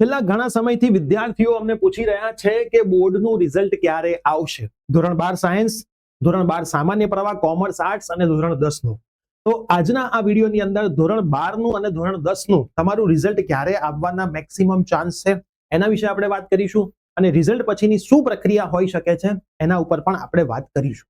છેલ્લા ઘણા સમયથી વિદ્યાર્થીઓ અમને પૂછી રહ્યા છે કે બોર્ડનું રિઝલ્ટ ક્યારે આવશે. ધોરણ 12 સાયન્સ, ધોરણ 12 સામાન્ય પ્રવાહ, કોમર્સ, આર્ટ્સ અને ધોરણ 10 નું. તો આજના આ વિડીયોની અંદર ધોરણ 12 નું અને ધોરણ 10 નું તમારું રિઝલ્ટ ક્યારે આવવાના મેક્સિમમ ચાન્સ છે એના વિશે આપણે વાત કરીશું, અને રિઝલ્ટ પછીની શું પ્રક્રિયા હોઈ શકે છે એના ઉપર પણ આપણે વાત કરીશું.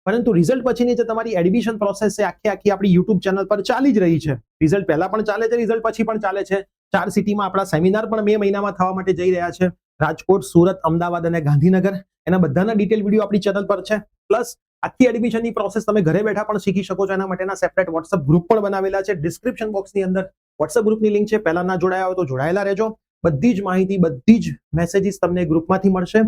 પરંતુ રિઝલ્ટ પછીની જે તમારી એડમિશન પ્રોસેસ છે આખી આપણી યુટ્યુબ ચેનલ પર ચાલી જ રહી છે. રિઝલ્ટ પહેલા પણ ચાલે છે, રિઝલ્ટ પછી પણ ચાલે છે. 4 સિટીમાં આપણા સેમિનાર પણ મે મહિનામાં થવા માટે જઈ રહ્યા છે. રાજકોટ, સુરત, અમદાવાદ અને ગાંધીનગર, એના બધાના ડિટેલ વિડીયો આપણી ચેનલ પર છે. પ્લસ આખી એડમિશનની પ્રોસેસ તમે ઘરે બેઠા પણ શીખી શકો છો. એના માટેના સેપરેટ વોટ્સઅપ ગ્રુપ પણ બનાવેલા છે. ડિસ્ક્રિપ્શન બોક્સની અંદર વોટ્સઅપ ગ્રુપની લિંક છે. પહેલા ના જોડાયા હોય તો જોડાયેલા રહેજો. બધી જ માહિતી, બધી જ મેસેજીસ તમને ગ્રુપમાંથી મળશે.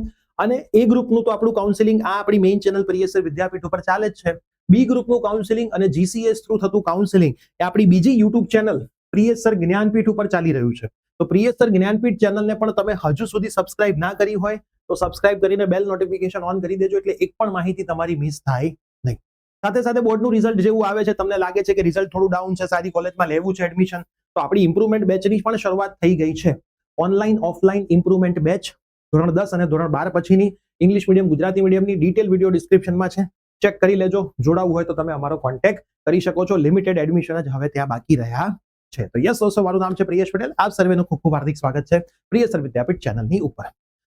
અને એ ગ્રુપનું તો આપણું કાઉન્સેલિંગ આ આપણી મેઇન ચેનલ પ્રિયસર વિદ્યાપીઠ ઉપર ચાલે જ છે. બી ગ્રુપનું કાઉન્સેલિંગ અને જીસીએસ થ્રુ થતું કાઉન્સેલિંગ એ આપણી બીજી યુટ્યુબ ચેનલ પ્રિયસર જ્ઞાનપીઠ ઉપર ચાલી રહ્યું છે. તો પ્રિયસર જ્ઞાનપીઠ ચેનલને પણ તમે હજુ સુધી સબસ્ક્રાઇબ ના કરી હોય તો સબસ્ક્રાઇબ કરીને બેલ નોટિફિકેશન ઓન કરી દેજો, એટલે એક પણ માહિતી તમારી મિસ થાય નહીં. સાથે સાથે બોર્ડનું રિઝલ્ટ જેવું આવે છે, તમને લાગે છે કે રિઝલ્ટ થોડું ડાઉન છે, સારી કોલેજમાં લેવું છે એડમિશન, તો આપણી ઇમ્પ્રુવમેન્ટ બેચની પણ શરૂઆત થઈ ગઈ છે. ઓનલાઈન ઓફલાઈન ઇમ્પ્રુવમેન્ટ બેચ ધોરણ 10 અને ધોરણ 12 પછીની ઇંગ્લિશ મીડિયમ, ગુજરાતી મીડિયમની ડિટેલ વિડીયો ડિસ્ક્રિપ્શનમાં છે, ચેક કરી લેજો. જોડાવું હોય તો તમે અમારો કોન્ટેક્ટ કરી શકો છો. લિમિટેડ એડમિશન જ હવે ત્યાં બાકી રહ્યા છે. તો યસ દોસ્તો, મારું નામ છે પ્રિયેશ પટેલ. આપ સર્વેનું ખૂબ ખૂબ હાર્દિક સ્વાગત છે પ્રિયસર વિદ્યાપીઠ ચેનલની ઉપર.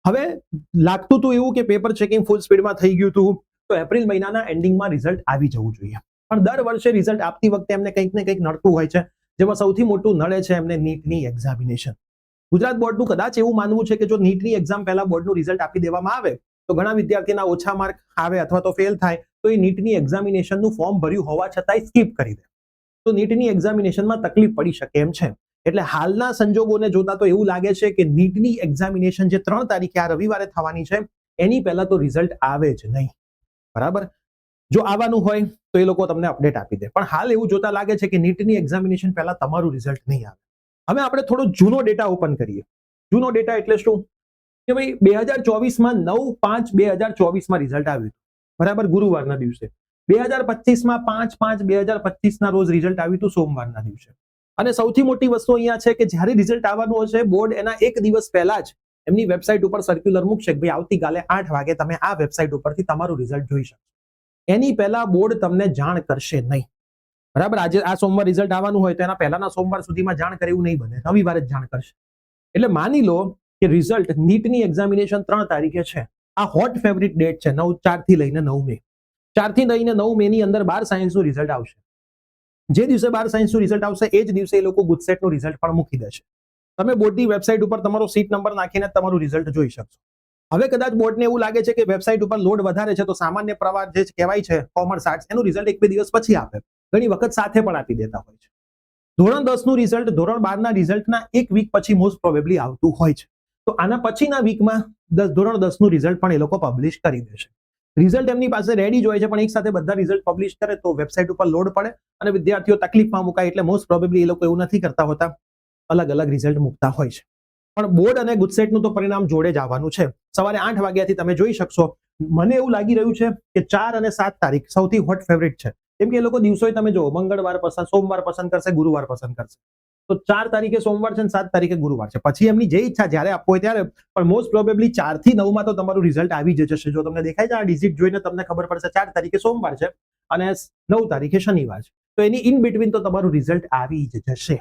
હવે લાગતું હતું એવું કે પેપર ચેકિંગ ફૂલ સ્પીડમાં થઈ ગયું હતું, તો એપ્રિલ મહિનાના એન્ડિંગમાં રિઝલ્ટ આવી જવું જોઈએ. પણ દર વર્ષે રિઝલ્ટ આપતી વખતે એમને કંઈક ને કંઈક નડતું હોય છે, જેમાં સૌથી મોટું નડે છે એમને નીટની એક્ઝામિનેશન. ગુજરાત બોર્ડનું કદાચ એવું માનવું છે કે જો નીટની એક્ઝામ પહેલા બોર્ડનું રિઝલ્ટ આપી દેવામાં આવે તો ઘણા વિદ્યાર્થીના ઓછા માર્ક આવે અથવા તો ફેલ થાય, તો એ નીટની એક્ઝામિનેશનનું ફોર્મ ભર્યું હોવા છતાંય સ્કીપ કરી દે. તો નીટની એક્ઝામિનેશનમાં તકલીફ પડી શકે એમ છે. એટલે હાલના સંજોગોને જોતા તો એવું લાગે છે કે નીટની એક્ઝામિનેશન જે 3 તારીખે આ રવિવારે થવાની છે એની પહેલા તો રિઝલ્ટ આવે જ નહીં. બરાબર? જો આવવાનું હોય તો એ લોકો તમને અપડેટ આપી દે, પણ હાલ એવું જોતા લાગે છે કે નીટની એક્ઝામિનેશન પહેલા તમારું રિઝલ્ટ નહીં આવે. હવે આપણે થોડો જૂનો ડેટા ઓપન કરીએ. જૂનો ડેટા એટલે શું કે ભાઈ 2024માં 9/5/2024માં રિઝલ્ટ આવ્યું, બરાબર, ગુરુવારના દિવસે. 2025માં 5/5/2025ના રોજ રિઝલ્ટ આવ્યું હતું, સોમવારના દિવસે. અને સૌથી મોટી વસ્તુ અહીંયા છે કે જ્યારે રિઝલ્ટ આવવાનું હશે, બોર્ડ એના એક દિવસ પહેલા જ એમની વેબસાઇટ ઉપર સર્ક્યુલર મૂકશે કે ભાઈ આવતીકાલે 8 વાગે તમે આ વેબસાઇટ ઉપરથી તમારું રિઝલ્ટ જોઈ શકશો. એની પહેલા બોર્ડ તમને જાણ કરશે નહીં. બરાબર? આજે આ સોમવાર રિઝલ્ટ આવવાનું હોય તો એના પહેલાના સોમવાર સુધીમાં જાણ કરે એવું નહીં બને, રવિવારે જ જાણ કરશે. એટલે માની લો કે રિઝલ્ટ નીટની એક્ઝામિનેશન 3 તારીખે છે. આ હોટ ફેવરિટ ડેટ છે, 4 થી લઈને 9 મે. 4 થી લઈને 9 મે ની અંદર 12 સાયન્સનું રિઝલ્ટ આવશે. જે દિવસે 12 સાયન્સનું રિઝલ્ટ આવશે એ જ દિવસે એ લોકો ગુજસેટનું રિઝલ્ટ પણ મૂકી દેશે. તમે બોર્ડની વેબસાઇટ ઉપર તમારો સીટ નંબર નાખીને તમારું રિઝલ્ટ જોઈ શકશો. હવે કદાચ બોર્ડને એવું લાગે છે કે વેબસાઇટ ઉપર લોડ વધારે છે, તો સામાન્ય પ્રવાહ જે કહેવાય છે, કોમર્સ, આર્ટ્સ, એનું રિઝલ્ટ 1-2 દિવસ પછી આપે. ઘણી વખત સાથે પણ આપી દેતા હોય છે. ધોરણ 10 નું રિઝલ્ટ ધોરણ 12 ના રિઝલ્ટના 1 વીક પછી મોસ્ટ પ્રોબેબલી આવતું હોય છે. તો આના પછીના વીકમાં ધોરણ 10 નું રિઝલ્ટ પણ એ લોકો પબ્લિશ કરી દેશે. રિઝલ્ટ એમની પાસે રેડી જ હોય છે, પણ એક સાથે બધા રિઝલ્ટ પબ્લિશ કરે તો વેબસાઇટ ઉપર લોડ પડે અને વિદ્યાર્થીઓ તકલીફમાં મુકાય. એટલે મોસ્ટ પ્રોબેબલી એ લોકો એવું નથી કરતા હોતા, અલગ અલગ રિઝલ્ટ મૂકતા હોય છે. પણ બોર્ડ અને ગુજસેટનું તો પરિણામ જોડે જ આવવાનું છે. સવારે 8 વાગ્યાથી તમે જોઈ શકશો. મને એવું લાગી રહ્યું છે કે 4 અને 7 તારીખ સૌથી હોટ ફેવરિટ છે, કેમ કે એ લોકો દિવસો તમે જુઓ, મંગળવાર પસંદ, સોમવાર પસંદ કરશે, ગુરુવાર પસંદ કરશે. તો 4 તારીખે સોમવાર છે અને 7 તારીખે ગુરુવાર છે. પછી એમની જે ઈચ્છા જ્યારે આપવો હોય ત્યારે, પણ મોસ્ટ પ્રોબેબલી 4 થી 9 માં તો તમારું રિઝલ્ટ આવી જ જશે. જો તમને દેખાય છે આ ડિજિટ જોઈને તમને ખબર પડશે 4 તારીખે સોમવાર છે અને 9 તારીખે શનિવાર છે, તો એની ઇન બિટવીન તો તમારું રિઝલ્ટ આવી જ જશે.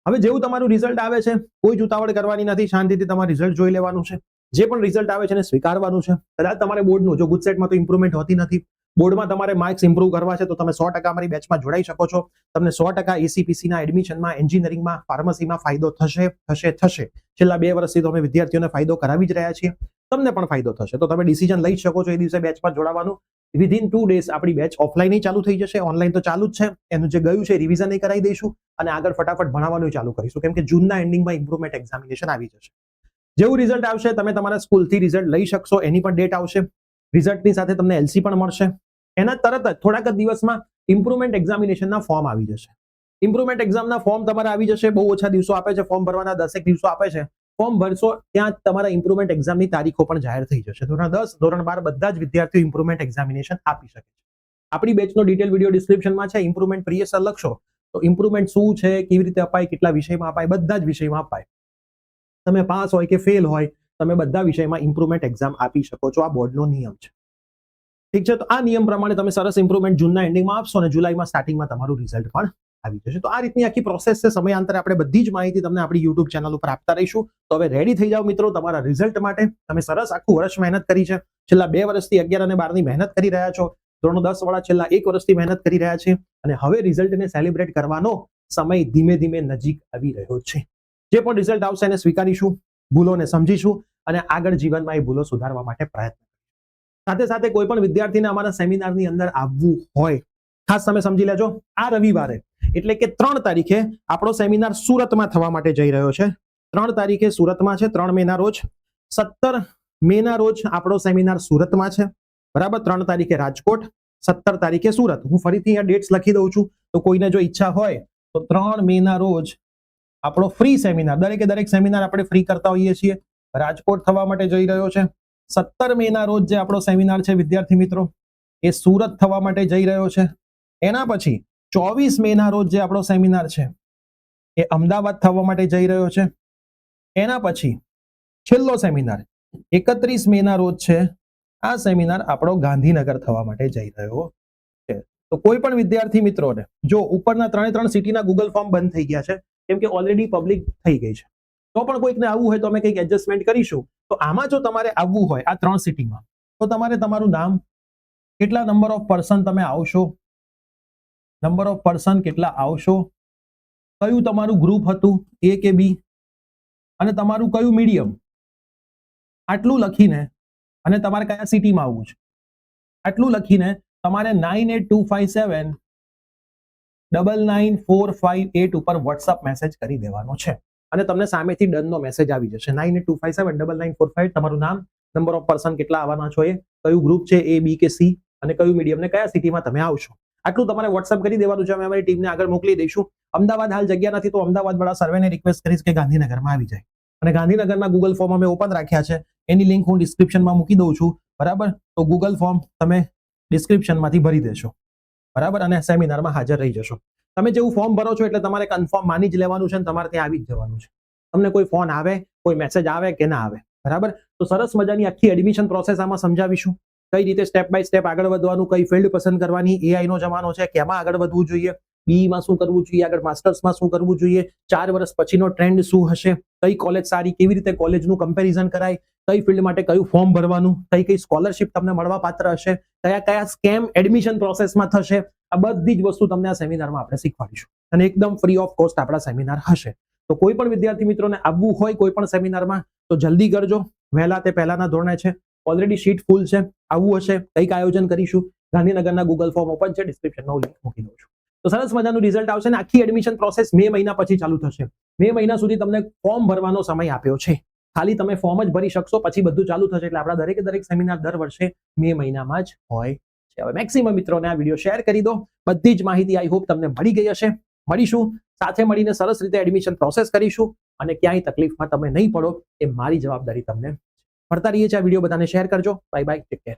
હવે જેવું તમારું રિઝલ્ટ આવે છે, કોઈ જ ઉતાવળ કરવાની નથી, શાંતિથી તમારું રિઝલ્ટ જોઈ લેવાનું છે. જે પણ રિઝલ્ટ આવે છે એને સ્વીકારવાનું છે. કદાચ તમારે બોર્ડનું, જો ગુજસેટમાં તો ઇમ્પ્રુવમેન્ટ હોતી નથી, બોર્ડમાં તમારે માર્ક્સ ઇમ્પ્રુવ કરવા છે તો તમે 100% અમારી બેચમાં જોડાઈ શકો છો. તમને 100% એસીપીસીના એડમિશનમાં, એન્જિનિયરિંગમાં, ફાર્મસીમાં ફાયદો થશે. છેલ્લા 2 વર્ષથી તો અમે વિદ્યાર્થીઓને ફાયદો કરાવી જ રહ્યા છીએ. તમને પણ ફાયદો થશે. તો તમે ડિસિઝન લઈ શકો છો એ દિવસે બેચમાં જોડાવાનું. વિધિન 2 ડેઝ આપણી બેચ ઓફલાઈન ચાલુ થઈ જશે, ઓનલાઈન તો ચાલુ જ છે. એનું જે ગયું છે રિવિઝન કરાવી દઈશું અને આગળ ફટાફટ ભણાવવાનું ચાલુ કરીશું, કેમ કે જૂનના એન્ડિંગમાં ઇમ્પ્રુવમેન્ટ એક્ઝામિનેશન આવી જશે. જેવું રિઝલ્ટ આવશે તમે તમારા સ્કૂલથી રિઝલ્ટ લઈ શકશો. એની પણ ડેટ આવશે. રિઝલ્ટની સાથે તમને એલસી પણ મળશે. એના તરત જ થોડાક જ દિવસમાં ઇમ્પ્રુવમેન્ટ એક્ઝામિનેશનના ફોર્મ આવી જશે. ઇમ્પ્રુવમેન્ટ એક્ઝામના ફોર્મ તમારા આવી જશે. બહુ ઓછા દિવસો આપે છે ફોર્મ ભરવાના, 10 દિવસો આપે છે. ફોર્મ ભરશો ત્યાં તમારા ઇમ્પ્રુવમેન્ટ એક્ઝામની તારીખો પણ જાહેર થઈ જશે. ધોરણ 10, ધોરણ 12 બધા જ વિદ્યાર્થીઓ ઇમ્પ્રુવમેન્ટ એક્ઝામિનેશન આપી શકે છે. આપણી બેચનો ડિટેલ વિડીયો ડિસ્ક્રિપ્શનમાં છે. ઇમ્પ્રુવમેન્ટ પ્રિયસર લખશો તો ઇમ્પ્રુવમેન્ટ શું છે, કેવી રીતે અપાય, કેટલા વિષયમાં અપાય, બધા જ વિષયમાં અપાય. તમે પાસ હોય કે ફેલ હોય, તમે બધા વિષયમાં ઇમ્પ્રુવમેન્ટ એક્ઝામ આપી શકો છો. આ બોર્ડનો નિયમ છે. ઠીક છે, તો આ નિયમ પ્રમાણે તમે સરસ ઇમ્પ્રુવમેન્ટ જૂનના એન્ડિંગમાં આપશો અને જુલાઈમાં સ્ટાર્ટિંગમાં તમારું રિઝલ્ટ પણ આવી જશે. તો આ રીતની આખી પ્રોસેસ છે. સમયાંતરે આપણે બધી જ માહિતી તમને આપણી યુટ્યુબ ચેનલ ઉપર આપતા રહીશું. તો હવે રેડી થઈ જાઓ મિત્રો તમારા રિઝલ્ટ માટે. તમે સરસ આખું વર્ષ મહેનત કરી છે. છેલ્લા 2 વર્ષથી 11 અને 12 ની મહેનત કરી રહ્યા છો. ધોરણ 10 વાળા છેલ્લા 1 વર્ષથી મહેનત કરી રહ્યા છે અને હવે રિઝલ્ટને સેલિબ્રેટ કરવાનો સમય ધીમે ધીમે નજીક આવી રહ્યો છે. જે પણ રિઝલ્ટ આવશે એને સ્વીકારીશું, ભૂલોને સમજીશું અને આગળ જીવનમાં એ ભૂલો સુધારવા માટે પ્રયત્ન. સાથે સાથે કોઈ પણ વિદ્યાર્થીને અમારા સેમિનારની અંદર આવવું હોય, ખાસ તમે સમજી લેજો, આ રવિવારે એટલે કે 3 તારીખે આપણો સેમિનાર સુરતમાં થવા માટે જઈ રહ્યો છે. 3 તારીખે સુરતમાં છે. 3 મેના રોજ, 17 મેના રોજ આપણો સેમિનાર સુરતમાં છે. બરાબર. 3 તારીખે રાજકોટ, 17 તારીખે સુરત. હું ફરીથી અહીંયા ડેટ્સ લખી દઉં છું, તો કોઈને જો ઈચ્છા હોય તો 3 મેના રોજ આપણો ફ્રી સેમિનાર, દરેક સેમિનાર આપણે ફ્રી કરતા હોઈએ છીએ, રાજકોટ થવા માટે જઈ રહ્યો છે. 17 મેના રોજ જે આપણો સેમિનાર છે વિદ્યાર્થી મિત્રો, એ સુરત થવા માટે જઈ રહ્યો છે. એના પછી 24 મેના રોજ જે આપણો સેમિનાર છે એ અમદાવાદ થવા માટે જઈ રહ્યો છે. એના પછી છેલ્લો સેમિનાર 31 મેના રોજ છે. આ સેમિનાર આપણો ગાંધીનગર થવા માટે જઈ રહ્યો છે. તો કોઈ પણ વિદ્યાર્થી મિત્રોને જો ઉપરના 3 સિટીના ગૂગલ ફોર્મ બંધ થઈ ગયા છે, કેમ કે ઓલરેડી પબ્લિક થઈ ગઈ છે, તો પણ કોઈકને આવવું હોય તો અમે કંઈક એડજસ્ટમેન્ટ કરીશું. તો આમાં જો તમારે આવવું હોય આ 3 સિટીમાં, તો તમારે તમારું નામ, કેટલા નંબર ઓફ પર્સન તમે આવશો, નંબર ઓફ પર્સન કેટલા આવશો, કયું તમારું ગ્રુપ હતું A કે B, અને તમારું કયું મીડિયમ, આટલું લખીને અને તમારે કયા સિટીમાં આવવું છે આટલું લખીને તમારે 9825799458 ઉપર વોટ્સઅપ મેસેજ કરી દેવાનો છે અને તમને સામેથી ડનનો મેસેજ આવી જશે. 9825799458 તમારું નામ, નંબર ઓફ પર્સન કેટલા આવવાના છો, એ કયું ગ્રુપ છે A B કે C, અને કયું મીડિયમ ને કયા સિટીમાં તમે આવશો, આટલું તમારે વોટ્સઅપ કરી દેવાનું છે. અમે અમારી ટીમને આગળ મોકલી દઈશું. અમદાવાદ હાલ જગ્યા નથી, તો અમદાવાદ વાળા સર્વેને રિક્વેસ્ટ કરીશ કે ગાંધીનગરમાં આવી જાય. અને ગાંધીનગરના ગૂગલ ફોર્મ અમે ઓપન રાખ્યા છે, એની લિંક હું ડિસ્ક્રિપ્શનમાં મૂકી દઉં છું. બરાબર. તો ગૂગલ ફોર્મ તમે ડિસ્ક્રિપ્શનમાંથી ભરી દેશો. બરાબર. અને સેમિનારમાં હાજર રહી જશો. તમે જેવું ફોર્મ ભરો છો એટલે તમારે કન્ફર્મ માની જ લેવાનું છે અને તમારે ત્યાં આવી જ જવાનું છે. તમને કોઈ ફોન આવે, કોઈ મેસેજ આવે કે ના આવે. બરાબર. તો સરસ મજાની આખી એડમિશન પ્રોસેસ આમાં સમજાવીશું. કઈ રીતે સ્ટેપ બાય સ્ટેપ આગળ વધવાનું, કઈ ફિલ્ડ પસંદ કરવાની, AI નો જમાનો છે, કેમાં આગળ વધવું જોઈએ, BE માં શું કરવું જોઈએ, આગળ માસ્ટર્સમાં શું કરવું જોઈએ, 4 વર્ષ પછીનો ટ્રેન્ડ શું હશે, કઈ કોલેજ સારી, કેવી રીતે કોલેજનું કમ્પેરિઝન કરાય, કઈ ફિલ્ડ માટે કયું ફોર્મ ભરવાનું, કઈ સ્કોલરશિપ તમને મળવા પાત્ર હશે, કયા સ્કેમ એડમિશન પ્રોસેસમાં થશે, આ બધી જ વસ્તુ તમને આ સેમિનારમાં આપણે શીખવાડીશું અને એકદમ ફ્રી ઓફ કોસ્ટ આપણા સેમિનાર હશે. તો કોઈ પણ વિદ્યાર્થી મિત્રોને આવવું હોય કોઈ પણ સેમિનારમાં તો જલ્દી કરજો, વહેલા તે પહેલાના ધોરણે છે. ઓલરેડી શીટ ફૂલ છે. આવવું હશે કંઈક આયોજન કરીશું. ગાંધીનગરના ગૂગલ ફોર્મ ઓપન છે, ડિસ્ક્રિપ્શનમાં હું લિંક મૂકી દઉં છું. તો સરસ મજાનું રિઝલ્ટ આવશે ને આખી એડમિશન પ્રોસેસ મે મહિના પછી ચાલુ થશે. મે મહિના સુધી તમને ફોર્મ ભરવાનો સમય આપ્યો છે. ખાલી તમે ફોર્મ જ ભરી શકશો, પછી બધું ચાલુ થશે. એટલે આપણા દરેક સેમિનાર દર વર્ષે મે મહિનામાં જ હોય છે. હવે મેક્સિમમ મિત્રોને આ વિડીયો શેર કરી દો. બધી જ માહિતી આઈ હોપ તમને મળી ગઈ હશે. મળીશું, સાથે મળીને સરસ રીતે એડમિશન પ્રોસેસ કરીશું અને ક્યાંય તકલીફમાં તમે નહીં પડો એ મારી જવાબદારી તમને. મળતા રહીએ છીએ. આ વિડીયો બધાને શેર કરજો. Bye bye, take care.